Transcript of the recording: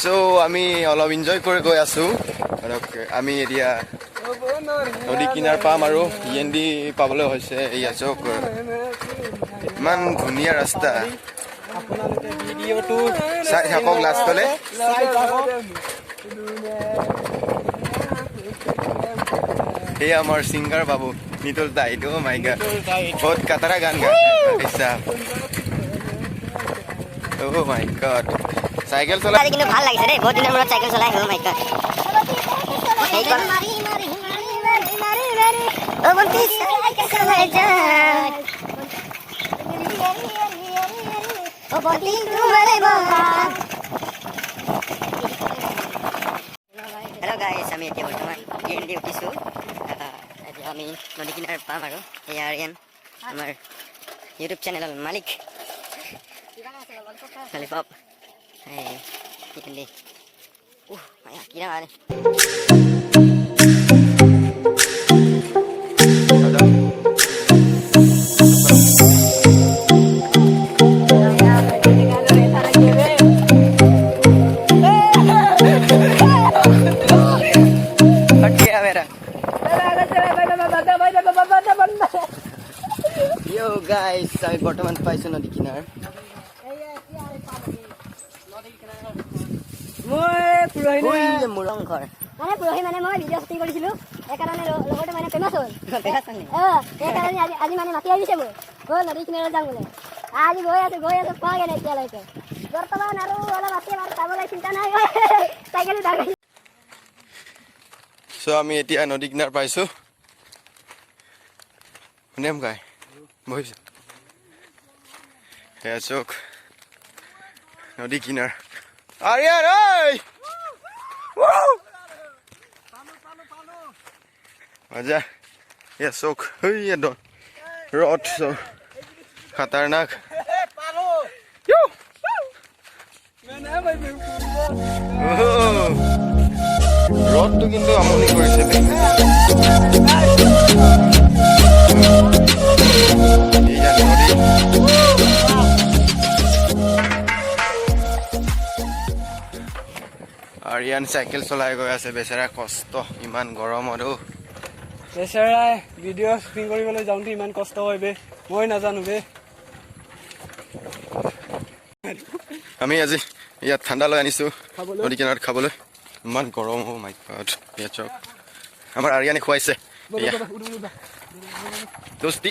So আমি অলপ enjoy কৰি গৈ আছো আমি এতিয়া নদী কিনাৰ পাম আৰু ইএনডি পাবলৈ হৈছে এয়া চক ইমান ধুনীয়া ৰাস্তা আপোনালোকে ভিডিঅ'টো চাই থাকক লাষ্টলৈ এয়া আমাৰ সিংগাৰ বাবু নিতুল দা এইটো মাই গড বহুত কাটাৰা গান গায় ऐसा ও মাই গড সাইকেল চলাই কিন্তু ভাল লাগিছে দেই বহুত দিনৰ মূৰত সাইকেল চলাই ও মাই গড ও বন্তি সাইকেল চলাই যায় ও বন্তি তোমারে বাবা হেল্ল' গাইছ আমি এতিয়া বৰ্তমান ইএনডি উঠিছোঁ এতিয়া আমি নদী কিনাৰ পাম আৰু এয়া আৰিয়ান আমাৰ ইউটিউব চেনেলৰ মালিক ললিপপ ইএনডি মায়া কিনা মানে Yo guys, আমি বৰ্তমান পাইছো নদী কিনাৰ মানে পুৰহি মানে মই ভিডিঅ' শ্বুটিং কৰিছিলো সেইকাৰণে লগতে মানে ফেমাছ হ'ল সেইকাৰণে আজি মানে মাতি আহিছে মোক নদী কিনাৰত যাম বোলে আজি গৈ আছো পোৱাগে নাই এতিয়ালৈকে বৰ্তমান আৰু অলপ আছে বাৰু যাবলৈ চিন্তা নাই চাইকেল চ' আমি এতিয়া নদী কিনাৰ পাইছো শুনিম গাই বহিছো সেয়া চক নদী কিনাৰ আৰিয়ান ঐ মজা এয়া চক এয়া ডন ৰড চক খাতাৰনাক ৰডটো কিন্তু আমনি কৰিছে আৰিয়ান চাইকেল চলাই গৈ আছে বেচেৰা কষ্ট ইমান গৰমত বেচেৰাই ভিডিঅ' শ্বুটিং কৰিবলৈ যাওঁতে ইমান কষ্ট হয় বে মই নাজানো বে আমি আজি ইয়াত ঠাণ্ডা লৈ আনিছো নদী কিনাৰত খাবলৈ ইমান গৰম মাই গড ইয়াত চক আমাৰ আৰিয়ানে খুৱাইছে দোস্তি